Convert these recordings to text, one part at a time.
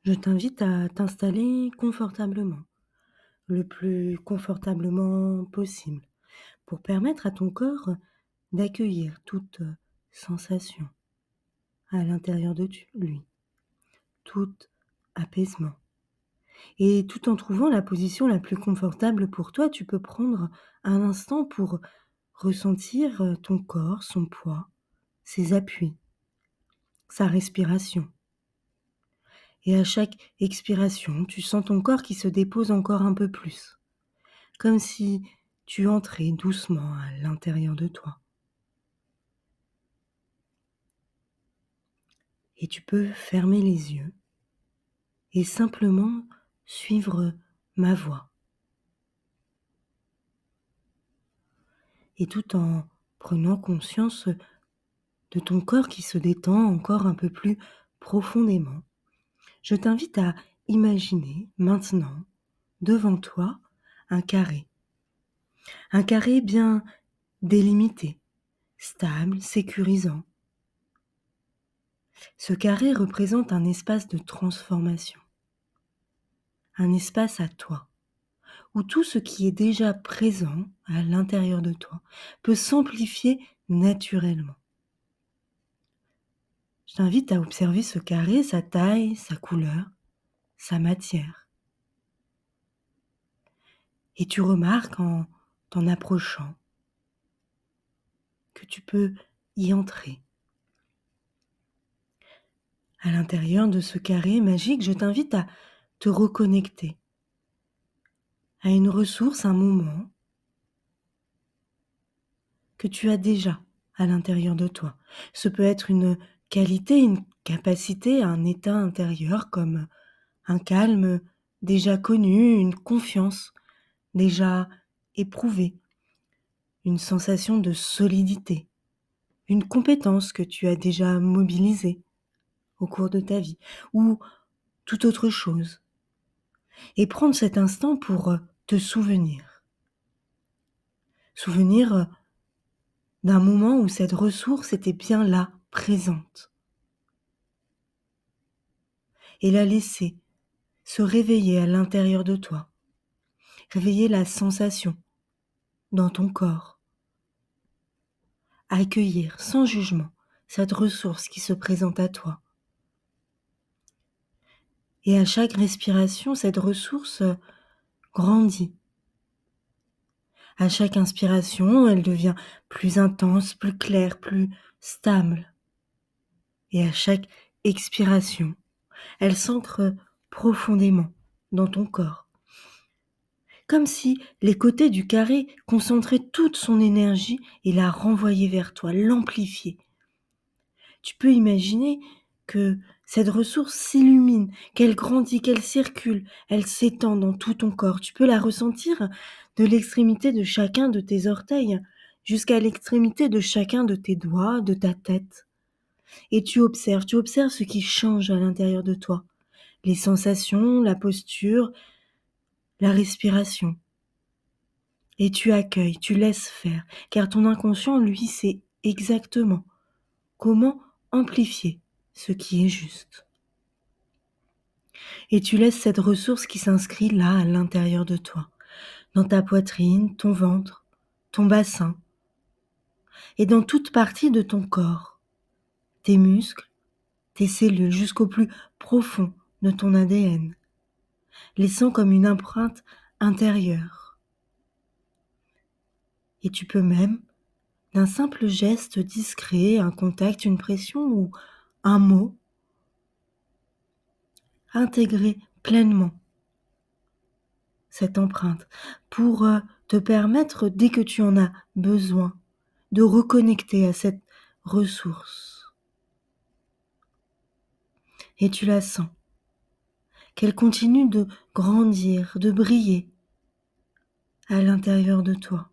Je t'invite à t'installer confortablement, le plus confortablement possible, pour permettre à ton corps d'accueillir toute sensation à l'intérieur de lui, tout apaisement. Et tout en trouvant la position la plus confortable pour toi, tu peux prendre un instant pour ressentir ton corps, son poids, ses appuis, sa respiration. Et à chaque expiration, tu sens ton corps qui se dépose encore un peu plus, comme si tu entrais doucement à l'intérieur de toi. Et tu peux fermer les yeux et simplement suivre ma voix. Et tout en prenant conscience de ton corps qui se détend encore un peu plus profondément, je t'invite à imaginer maintenant devant toi un carré. Un carré bien délimité, stable, sécurisant. Ce carré représente un espace de transformation, un espace à toi, où tout ce qui est déjà présent à l'intérieur de toi peut s'amplifier naturellement. Je t'invite à observer ce carré, sa taille, sa couleur, sa matière. Et tu remarques en t'en approchant que tu peux y entrer. À l'intérieur de ce carré magique, je t'invite à te reconnecter à une ressource, un moment que tu as déjà à l'intérieur de toi. Ce peut être une qualité, une capacité, un état intérieur comme un calme déjà connu, une confiance déjà éprouvée, une sensation de solidité, une compétence que tu as déjà mobilisée au cours de ta vie ou toute autre chose. Et prendre cet instant pour te souvenir. Souvenir d'un moment où cette ressource était bien là, présente. Et la laisser se réveiller à l'intérieur de toi. Réveiller la sensation dans ton corps. Accueillir sans jugement cette ressource qui se présente à toi. Et à chaque respiration, cette ressource grandit. À chaque inspiration, elle devient plus intense, plus claire, plus stable. Et à chaque expiration, elle s'ancre profondément dans ton corps. Comme si les côtés du carré concentraient toute son énergie et la renvoyaient vers toi, l'amplifiaient. Tu peux imaginer que cette ressource s'illumine, qu'elle grandit, qu'elle circule, elle s'étend dans tout ton corps. Tu peux la ressentir de l'extrémité de chacun de tes orteils jusqu'à l'extrémité de chacun de tes doigts, de ta tête. Et tu observes ce qui change à l'intérieur de toi. Les sensations, la posture, la respiration. Et tu accueilles, tu laisses faire, car ton inconscient, lui, sait exactement comment amplifier ce qui est juste. Et tu laisses cette ressource qui s'inscrit là, à l'intérieur de toi, dans ta poitrine, ton ventre, ton bassin, et dans toute partie de ton corps, tes muscles, tes cellules, jusqu'au plus profond de ton ADN, laissant comme une empreinte intérieure. Et tu peux même, d'un simple geste discret, un contact, une pression ou un mot, intégrer pleinement cette empreinte pour te permettre, dès que tu en as besoin, de reconnecter à cette ressource. Et tu la sens, qu'elle continue de grandir, de briller à l'intérieur de toi.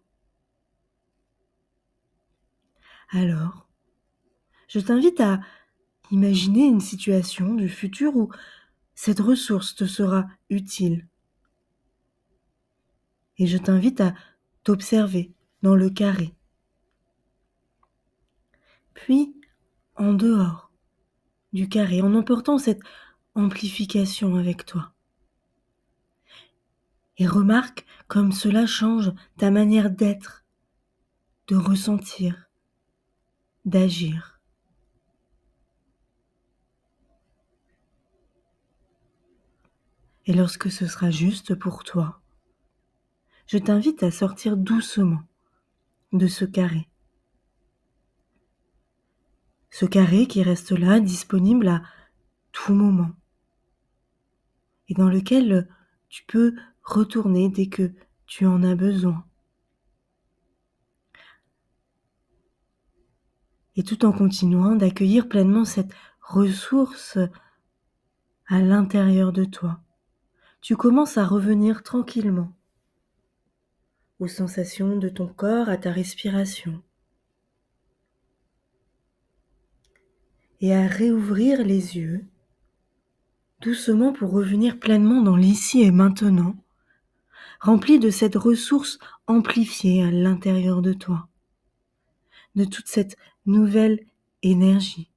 Alors, je t'invite à imaginer une situation du futur où cette ressource te sera utile. Et je t'invite à t'observer dans le carré. Puis, en dehors du carré, en emportant cette amplification avec toi. Et remarque comme cela change ta manière d'être, de ressentir, d'agir. Et lorsque ce sera juste pour toi, je t'invite à sortir doucement de ce carré. Ce carré qui reste là, disponible à tout moment, et dans lequel tu peux retourner dès que tu en as besoin. Et tout en continuant d'accueillir pleinement cette ressource à l'intérieur de toi, tu commences à revenir tranquillement aux sensations de ton corps, à ta respiration, et à réouvrir les yeux doucement pour revenir pleinement dans l'ici et maintenant, rempli de cette ressource amplifiée à l'intérieur de toi, de toute cette nouvelle énergie.